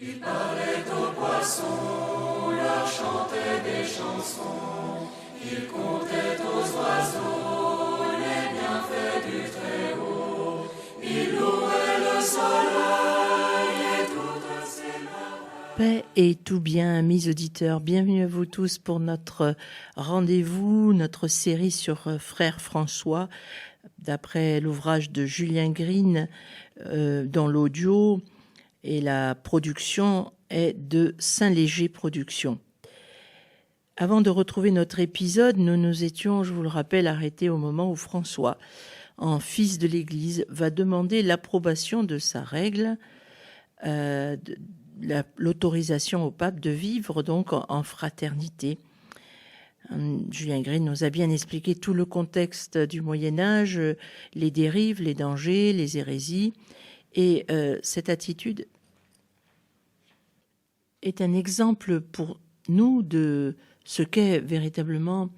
Il parlait aux poissons, leur chantait des chansons. Il comptait aux oiseaux les bienfaits du Très-Haut. Il louait le soleil et toutes ses merveilles. Paix et tout bien, amis auditeurs, bienvenue à vous tous pour notre rendez-vous, notre série sur Frère François, d'après l'ouvrage de Julien Green, dont l'audio et la production est de Saint-Léger Productions. Avant de retrouver notre épisode, nous nous étions, je vous le rappelle, arrêtés au moment où François, en fils de l'Église, va demander l'approbation de sa règle, l'autorisation au pape de vivre donc en fraternité. Julien Green nous a bien expliqué tout le contexte du Moyen-Âge, les dérives, les dangers, les hérésies. Et cette attitude est un exemple pour nous de ce qu'est véritablement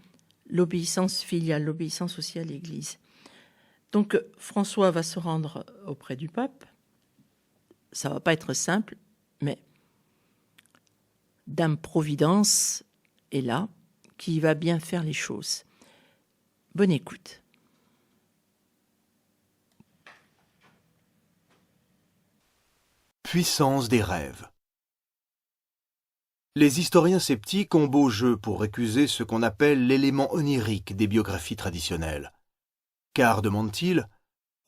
l'obéissance filiale, l'obéissance aussi à l'Église. Donc François va se rendre auprès du pape. Ça va pas être simple, mais Dame Providence est là, qui va bien faire les choses. Bonne écoute. Puissance des rêves. Les historiens sceptiques ont beau jeu pour récuser ce qu'on appelle l'élément onirique des biographies traditionnelles. Car, demandent-ils,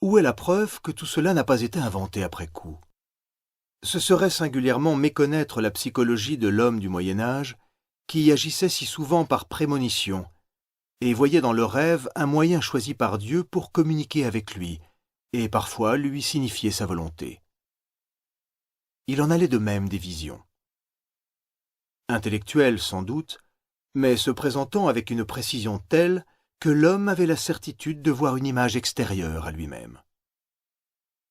où est la preuve que tout cela n'a pas été inventé après coup ? Ce serait singulièrement méconnaître la psychologie de l'homme du Moyen-Âge, qui agissait si souvent par prémonition, et voyait dans le rêve un moyen choisi par Dieu pour communiquer avec lui, et parfois lui signifier sa volonté. Il en allait de même des visions. Intellectuelles sans doute, mais se présentant avec une précision telle que l'homme avait la certitude de voir une image extérieure à lui-même.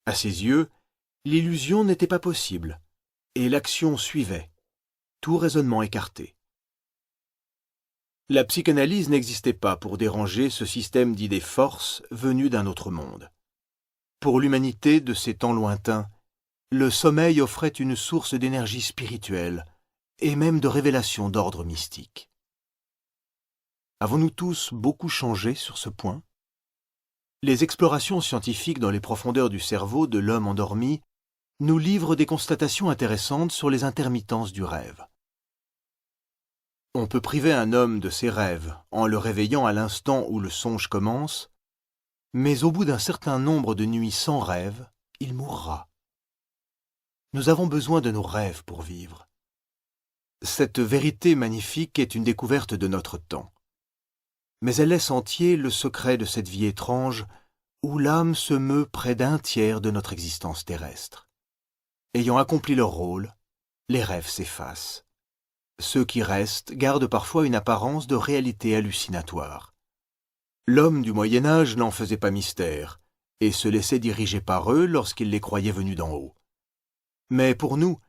À ses yeux, l'illusion n'était pas possible, et l'action suivait, tout raisonnement écarté. La psychanalyse n'existait pas pour déranger ce système d'idées forces venues d'un autre monde. Pour l'humanité de ces temps lointains, le sommeil offrait une source d'énergie spirituelle et même de révélations d'ordre mystique. Avons-nous tous beaucoup changé sur ce point ? Les explorations scientifiques dans les profondeurs du cerveau de l'homme endormi nous livrent des constatations intéressantes sur les intermittences du rêve. On peut priver un homme de ses rêves en le réveillant à l'instant où le songe commence, mais au bout d'un certain nombre de nuits sans rêve, il mourra. Nous avons besoin de nos rêves pour vivre. Cette vérité magnifique est une découverte de notre temps. Mais elle laisse entier le secret de cette vie étrange où l'âme se meut près d'un tiers de notre existence terrestre. Ayant accompli leur rôle, les rêves s'effacent. Ceux qui restent gardent parfois une apparence de réalité hallucinatoire. L'homme du Moyen-Âge n'en faisait pas mystère et se laissait diriger par eux lorsqu'il les croyait venus d'en haut. Mais pour nous,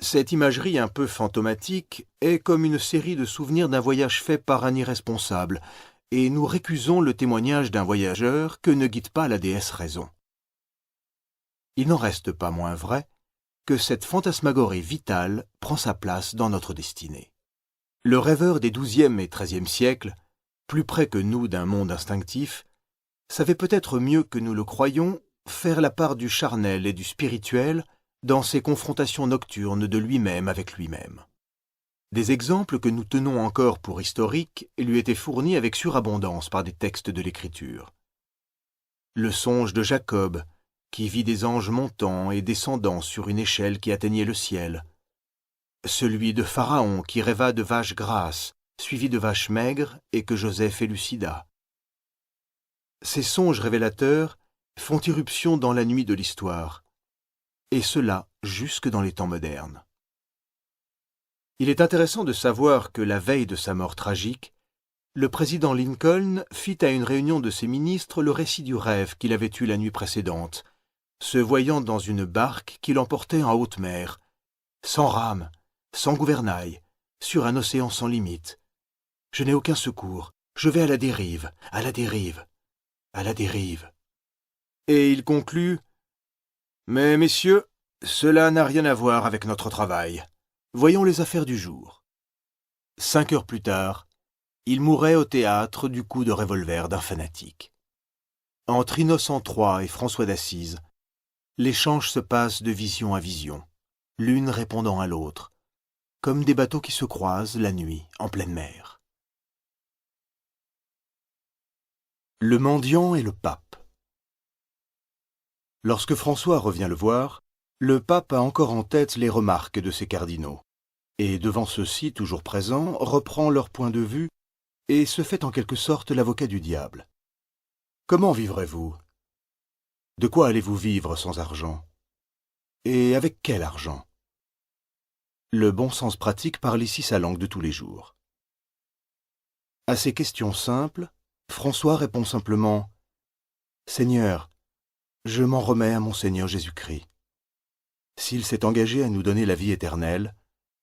cette imagerie un peu fantomatique est comme une série de souvenirs d'un voyage fait par un irresponsable, et nous récusons le témoignage d'un voyageur que ne guide pas la déesse raison. Il n'en reste pas moins vrai que cette fantasmagorie vitale prend sa place dans notre destinée. Le rêveur des XIIe et XIIIe siècles, plus près que nous d'un monde instinctif, savait peut-être mieux que nous le croyons faire la part du charnel et du spirituel dans ces confrontations nocturnes de lui-même avec lui-même. Des exemples que nous tenons encore pour historiques lui étaient fournis avec surabondance par des textes de l'Écriture. Le songe de Jacob, qui vit des anges montant et descendant sur une échelle qui atteignait le ciel. Celui de Pharaon qui rêva de vaches grasses, suivies de vaches maigres et que Joseph élucida. Ces songes révélateurs font irruption dans la nuit de l'histoire, et cela jusque dans les temps modernes. Il est intéressant de savoir que la veille de sa mort tragique, le président Lincoln fit à une réunion de ses ministres le récit du rêve qu'il avait eu la nuit précédente, se voyant dans une barque qui l'emportait en haute mer, sans rame, sans gouvernail, sur un océan sans limite. Je n'ai aucun secours, je vais à la dérive, à la dérive, à la dérive. Et il conclut : « Mais, messieurs, Cela n'a rien à voir avec notre travail. Voyons les affaires du jour. 5 heures plus tard, il mourait au théâtre du coup de revolver d'un fanatique. Entre Innocent III et François d'Assise, l'échange se passe de vision à vision, l'une répondant à l'autre, comme des bateaux qui se croisent la nuit en pleine mer. Le mendiant et le pape. Lorsque François revient le voir, le pape a encore en tête les remarques de ses cardinaux, et devant ceux-ci toujours présents, reprend leur point de vue et se fait en quelque sorte l'avocat du diable. Comment vivrez-vous? De quoi allez-vous vivre sans argent? Et avec quel argent? Le bon sens pratique parle ici sa langue de tous les jours. À ces questions simples, François répond simplement « Seigneur, je m'en remets à mon Seigneur Jésus-Christ. S'il s'est engagé à nous donner la vie éternelle,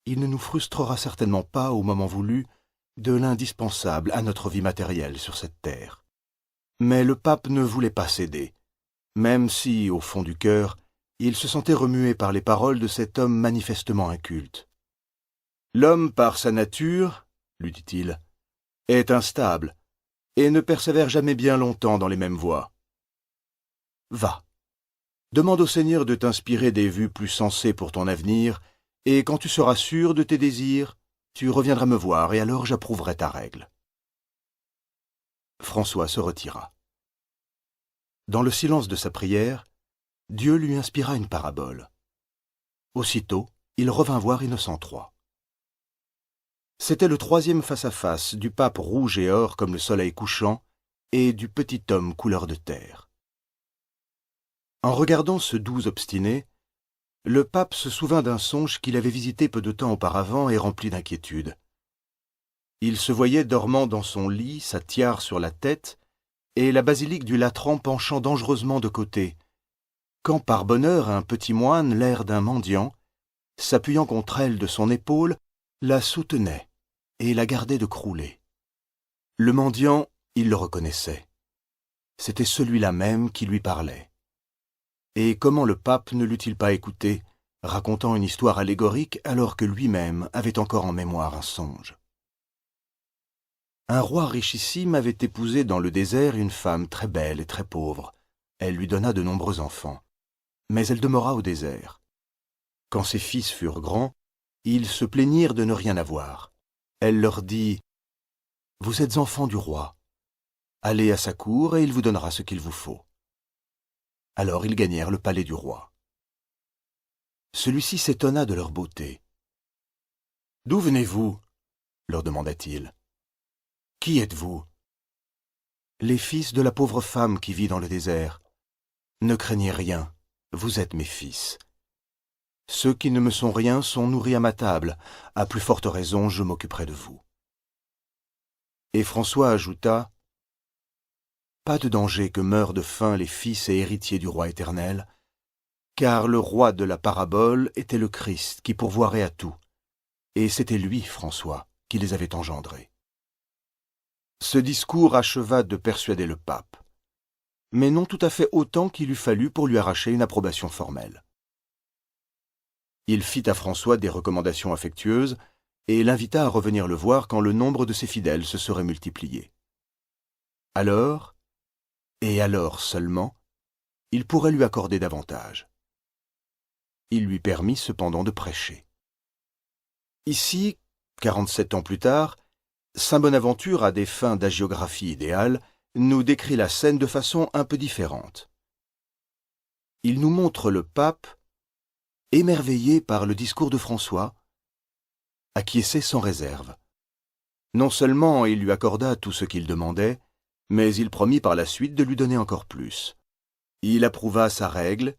il ne nous frustrera certainement pas au moment voulu de l'indispensable à notre vie matérielle sur cette terre. » Mais le pape ne voulait pas céder, même si, au fond du cœur, il se sentait remué par les paroles de cet homme manifestement inculte. « L'homme, par sa nature, lui dit-il, est instable et ne persévère jamais bien longtemps dans les mêmes voies. Va, demande au Seigneur de t'inspirer des vues plus sensées pour ton avenir, et quand tu seras sûr de tes désirs, tu reviendras me voir et alors j'approuverai ta règle. » François se retira. Dans le silence de sa prière, Dieu lui inspira une parabole. Aussitôt, il revint voir Innocent III. C'était le 3e face-à-face du pape rouge et or comme le soleil couchant et du petit homme couleur de terre. En regardant ce doux obstiné, le pape se souvint d'un songe qu'il avait visité peu de temps auparavant et rempli d'inquiétude. Il se voyait dormant dans son lit, sa tiare sur la tête, et la basilique du Latran penchant dangereusement de côté, quand par bonheur un petit moine, l'air d'un mendiant, s'appuyant contre elle de son épaule, la soutenait et la gardait de crouler. Le mendiant, il le reconnaissait. C'était celui-là même qui lui parlait. Et comment le pape ne l'eût-il pas écouté, racontant une histoire allégorique alors que lui-même avait encore en mémoire un songe. Un roi richissime avait épousé dans le désert une femme très belle et très pauvre. Elle lui donna de nombreux enfants. Mais elle demeura au désert. Quand ses fils furent grands, ils se plaignirent de ne rien avoir. Elle leur dit « Vous êtes enfants du roi. Allez à sa cour et il vous donnera ce qu'il vous faut. » Alors ils gagnèrent le palais du roi. Celui-ci s'étonna de leur beauté. « D'où venez-vous » leur demanda-t-il. « Qui êtes-vous » ? « Les fils de la pauvre femme qui vit dans le désert. Ne craignez rien, vous êtes mes fils. Ceux qui ne me sont rien sont nourris à ma table, à plus forte raison je m'occuperai de vous. » Et François ajouta « Pas de danger que meurent de faim les fils et héritiers du roi éternel, car le roi de la parabole était le Christ qui pourvoirait à tout, et c'était lui, François, qui les avait engendrés. » Ce discours acheva de persuader le pape, mais non tout à fait autant qu'il eût fallu pour lui arracher une approbation formelle. Il fit à François des recommandations affectueuses et l'invita à revenir le voir quand le nombre de ses fidèles se serait multiplié. Alors, et alors seulement, il pourrait lui accorder davantage. Il lui permit cependant de prêcher. Ici, 47 ans plus tard, Saint Bonaventure, à des fins d'hagiographie idéale, nous décrit la scène de façon un peu différente. Il nous montre le pape, émerveillé par le discours de François, acquiescé sans réserve. Non seulement il lui accorda tout ce qu'il demandait, mais il promit par la suite de lui donner encore plus. Il approuva sa règle,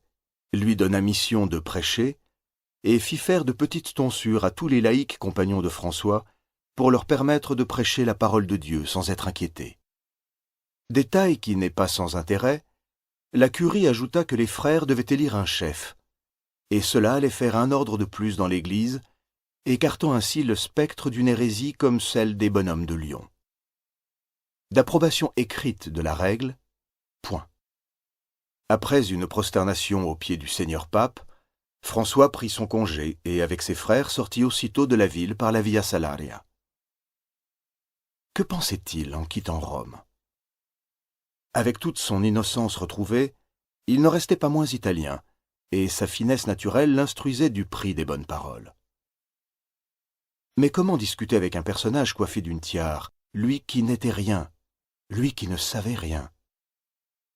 lui donna mission de prêcher, et fit faire de petites tonsures à tous les laïcs compagnons de François, pour leur permettre de prêcher la parole de Dieu sans être inquiétés. Détail qui n'est pas sans intérêt, la curie ajouta que les frères devaient élire un chef, et cela allait faire un ordre de plus dans l'Église, écartant ainsi le spectre d'une hérésie comme celle des bonhommes de Lyon. D'approbation écrite de la règle, point. Après une prosternation aux pieds du Seigneur pape, François prit son congé et, avec ses frères, sortit aussitôt de la ville par la Via Salaria. Que pensait-il en quittant Rome? Avec toute son innocence retrouvée, il ne restait pas moins italien, et sa finesse naturelle l'instruisait du prix des bonnes paroles. Mais comment discuter avec un personnage coiffé d'une tiare, lui qui n'était rien, lui qui ne savait rien?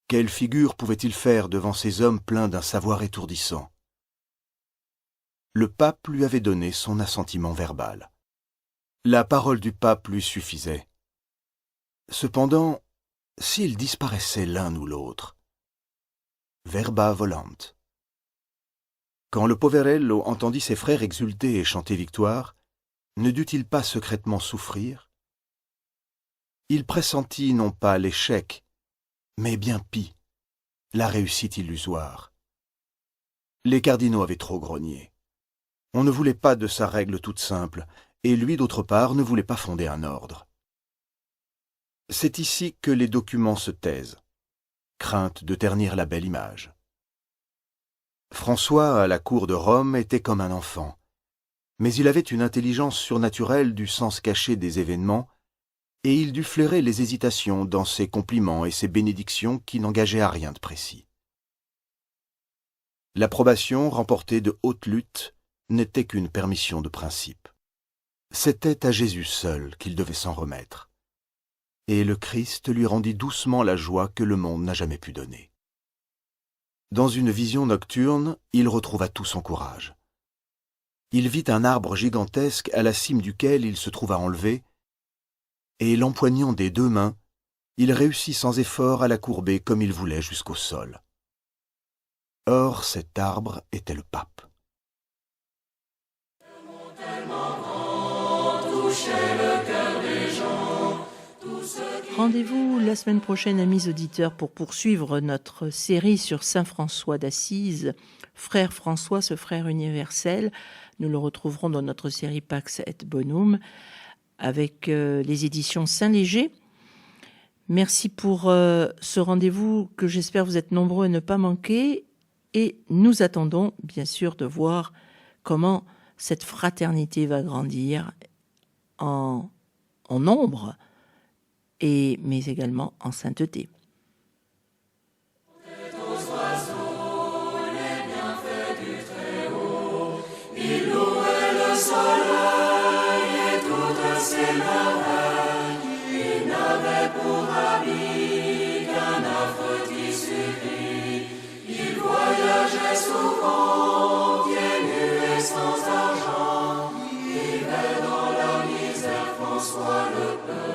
Quelle figure pouvait-il faire devant ces hommes pleins d'un savoir étourdissant? Le pape lui avait donné son assentiment verbal. La parole du pape lui suffisait. Cependant, s'ils disparaissaient l'un ou l'autre, verba volant. Quand le poverello entendit ses frères exulter et chanter victoire, ne dut-il pas secrètement souffrir? Il pressentit non pas l'échec, mais bien pis, la réussite illusoire. Les cardinaux avaient trop grogné. On ne voulait pas de sa règle toute simple, et lui, d'autre part, ne voulait pas fonder un ordre. C'est ici que les documents se taisent, crainte de ternir la belle image. François, à la cour de Rome, était comme un enfant, mais il avait une intelligence surnaturelle du sens caché des événements, et il dut flairer les hésitations dans ses compliments et ses bénédictions qui n'engageaient à rien de précis. L'approbation remportée de haute lutte n'était qu'une permission de principe. C'était à Jésus seul qu'il devait s'en remettre. Et le Christ lui rendit doucement la joie que le monde n'a jamais pu donner. Dans une vision nocturne, il retrouva tout son courage. Il vit un arbre gigantesque à la cime duquel il se trouva enlevé, et l'empoignant des deux mains, il réussit sans effort à la courber comme il voulait jusqu'au sol. Or, cet arbre était le pape. Rendez-vous la semaine prochaine, amis auditeurs, pour poursuivre notre série sur Saint François d'Assise, Frère François, ce frère universel. Nous le retrouverons dans notre série Pax et Bonum avec les éditions Saint-Léger. Merci pour ce rendez-vous que j'espère vous êtes nombreux à ne pas manquer. Et nous attendons bien sûr de voir comment cette fraternité va grandir en nombre, mais également en sainteté. Il louait le soleil et toutes ses merveilles. Il n'avait pour habit qu'un affreux tissu gris. Il voyageait souvent, pieds nus et sans argent. Il vivait dans la misère, François le Père.